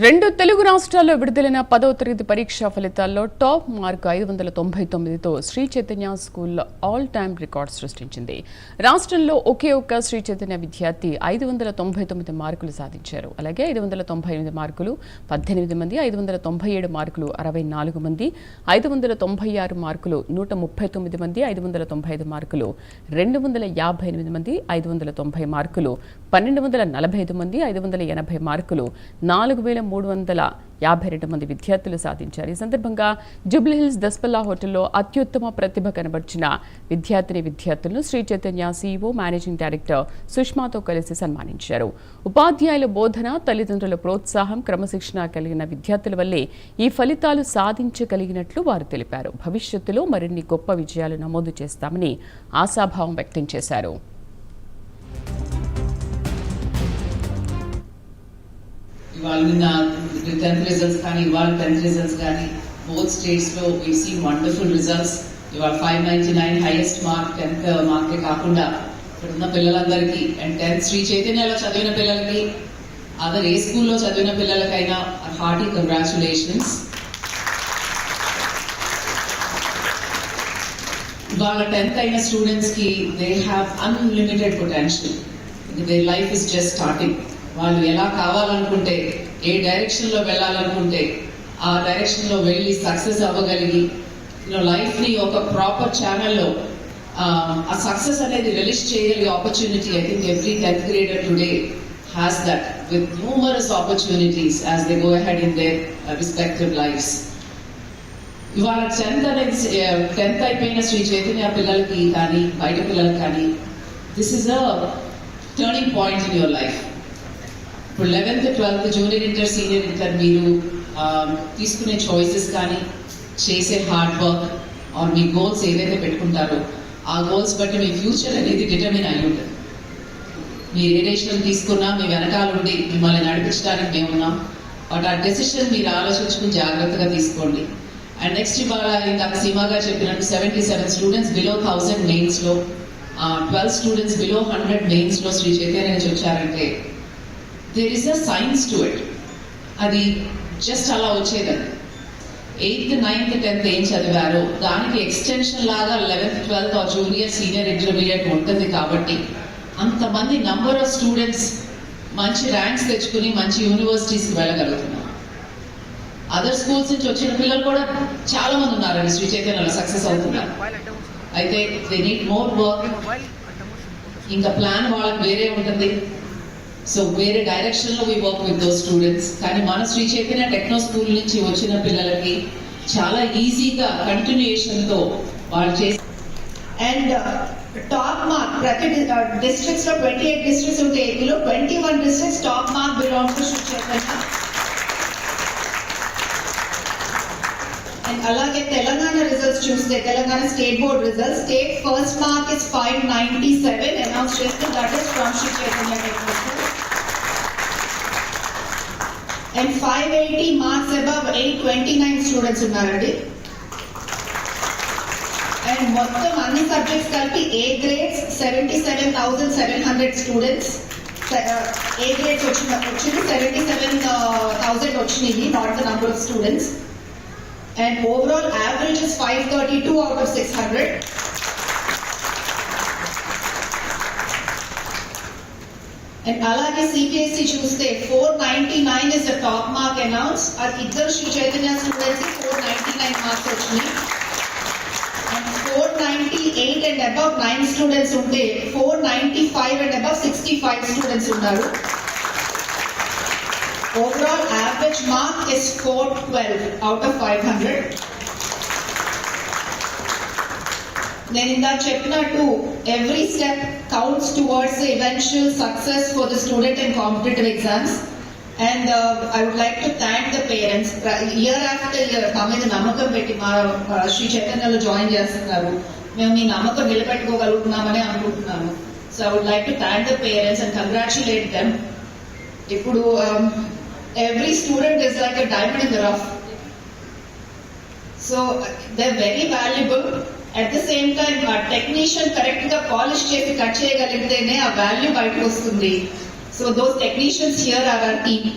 రెండు తెలుగు రాష్ట్రాల్లో విడుదలైన 10వ తరగతి పరీక్షా ఫలితాల్లో టాప్ మార్క్ 599తో Sri Chaitanya school all time record సృష్టించింది. రాష్ట్రంలో ఒకే ఒక్క శ్రీ చైతన్య విద్యార్థి 599 మార్కులు సాధించారు. అలాగే 598 మార్కులు 18 మంది, 597 మార్కులు 64 మంది, 596 మార్కులు 139 మంది, 595 మార్కులు 258 మంది, 590 మార్కులు 1245 మంది, 580 మార్కులు 4352 మంది విద్యార్థులు సాధించారు. ఈ సందర్భంగా జూబ్లీహిల్స్ దస్పల్లా హోటల్లో అత్యుత్తమ ప్రతిభ కనబర్చిన విద్యార్థులను Sri Chaitanya CEO managing director సుష్మాతో కలిసి సన్మానించారు. ఉపాధ్యాయుల బోధన, తల్లిదండ్రుల ప్రోత్సాహం, క్రమశిక్షణ కలిగిన విద్యార్థుల వల్లే ఈ ఫలితాలు సాధించగలిగినట్లు వారు తెలిపారు. భవిష్యత్తులో మరిన్ని గొప్ప విజయాలు నమోదు చేస్తామని ఆశాభావం వ్యక్తం చేశారు. ఇవాళ నిన్న 10th రిజల్ట్స్ కానీ ఇవాళ 10th రిజల్ట్స్ కానీ బోత్ స్టేట్స్ లో వీ సీన్ వండర్ఫుల్ రిజల్ట్స్. ఇవాళ 599 హైయెస్ట్ మార్క్ 10th మార్కే కాకుండా ఇక్కడ ఉన్న పిల్లలందరికీ అండ్ 10th శ్రీ చైతన్యలో చదివిన పిల్లలకి, అదర్ ఏ స్కూల్లో చదివిన పిల్లలకైనా హార్టీ కంగ్రాచులేషన్స్. ఇవాళ 10th అయిన స్టూడెంట్స్ కి they have unlimited potential. Their life is just starting. వాళ్ళు ఎలా కావాలనుకుంటే, ఏ డైరెక్షన్ లో వెళ్ళాలనుకుంటే ఆ డైరెక్షన్ లో వెళ్ళి సక్సెస్ అవ్వగలిగి లైఫ్ ని ఒక ప్రాపర్ ఛానల్లో ఆ సక్సెస్ అనేది రిలీజ్ చేయగలిగే opportunity I think every 10th grader today has that with numerous opportunities as they go ahead in their respective lives. ఇవాళ 10th అయిపోయిన శ్రీ చైతన్య పిల్లలకి కానీ బయట పిల్లలకి కానీ this is a turning point in your life. ఇప్పుడు 11th, 12th junior inter, senior inter మీరు తీసుకునే చాయిసెస్ కానీ, చేసే hard work or me goals ఏదైతే పెట్టుకుంటారో ఆ గోల్స్ బట్టి మీ ఫ్యూచర్ అనేది డిటర్మిన్ అయి ఉంటుంది. మీరు ఏ డెసిషన్ తీసుకున్నా మీ వెనకాల ఉండి మిమ్మల్ని నడిపించడానికి మేమున్నాం. బట్ ఆ డెసిషన్ మీరు ఆలోచించుకుని జాగ్రత్తగా తీసుకోండి. అండ్ నెక్స్ట్ ఇవాళ ఇందాక సీమాగా చెప్పినట్టు 77 స్టూడెంట్స్ బిలో 1000 మెయిన్స్లో, 12 స్టూడెంట్స్ బిలో 100 మెయిన్స్లో శ్రీ చైతన్య నుంచి వచ్చారంటే there is a science to it. అది జస్ట్ అలా వచ్చేదండి. 8th, 9th, 10th ఏం చదివారో దానికి ఎక్స్టెన్షన్ లాగా 11th, 12th ఆ జూనియర్, సీనియర్, ఇంటర్మీడియట్ ఉంటుంది. కాబట్టి అంతమంది నంబర్ ఆఫ్ స్టూడెంట్స్ మంచి ర్యాంక్స్ తెచ్చుకుని మంచి యూనివర్సిటీస్కి వెళ్ళగలుగుతున్నారు. అదర్ స్కూల్స్ నుంచి వచ్చిన పిల్లలు కూడా చాలా మంది ఉన్నారండి శ్రీ చైతన్యలో సక్సెస్ అవుతున్నారు. అయితే దే నీడ్ మోర్ వర్క్. ఇంకా ప్లాన్ వాళ్ళకి వేరే ఉంటుంది. సో వేరే డైరెక్షన్ లో we work with those students. కానీ మన శ్రీ చైతన్య టెక్నో స్కూల్ నుంచి వచ్చిన పిల్లలకి చాలా ఈజీగా కంటిన్యూయేషన్ తో వాళ్ళు చేసి అండ్ టాప్ మార్క్ ప్రతి డిస్ట్రిక్ట్స్ లో 28 డిస్ట్రిక్ట్స్ ఉంటే ఇందులో 21 districts top mark belongs to Sri Chaitanya. And అలాగే తెలంగాణ రిజల్ట్స్ చూస్తే Telangana state board results, state first mark is 597 announce చేస్తే that is from Sri Chaitanya techno school. And 580 marks above 829 students ఉన్నారండి. అండ్ మొత్తం అన్ని సబ్జెక్ట్స్ కలిపి A grades 77,700 students A grades వచ్చింది 77,000 వచ్చినాయి, not the number of students. And overall average is 532 out of 600. And అలాగే CBSE చూస్తే 499 is the top mark announce. అది ఇద్దరు శ్రీ చైతన్య స్టూడెంట్స్ 499 మార్క్స్ వచ్చినాయి. అండ్ 498 అండ్ అబవ్ 9 స్టూడెంట్స్ ఉంటే 495 అండ్ అబవ్ 65 స్టూడెంట్స్ ఉన్నారు. Overall average mark is 412 out of 500. నేను ఇందాక చెప్పినట్టు every step counts towards the eventual success for the student in competitive exams. And I would like to thank the parents. Year after year మా మీద నమ్మకం పెట్టి మా Shri చైతన్యలో join చేస్తున్నారు. మేము మీ నమ్మకం నిలబెట్టుకోగలుగుతున్నామని అనుకుంటున్నాను. So I would like to thank the parents and congratulate them. ఇప్పుడు every student is like a diamond in the rough. So they are very valuable. At the same time ఆ టెక్నీషియన్ కరెక్ట్ గా polish చేసి cut చేయగలిగితేనే ఆ value బయటకు వస్తుంది. So those technicians here are our team.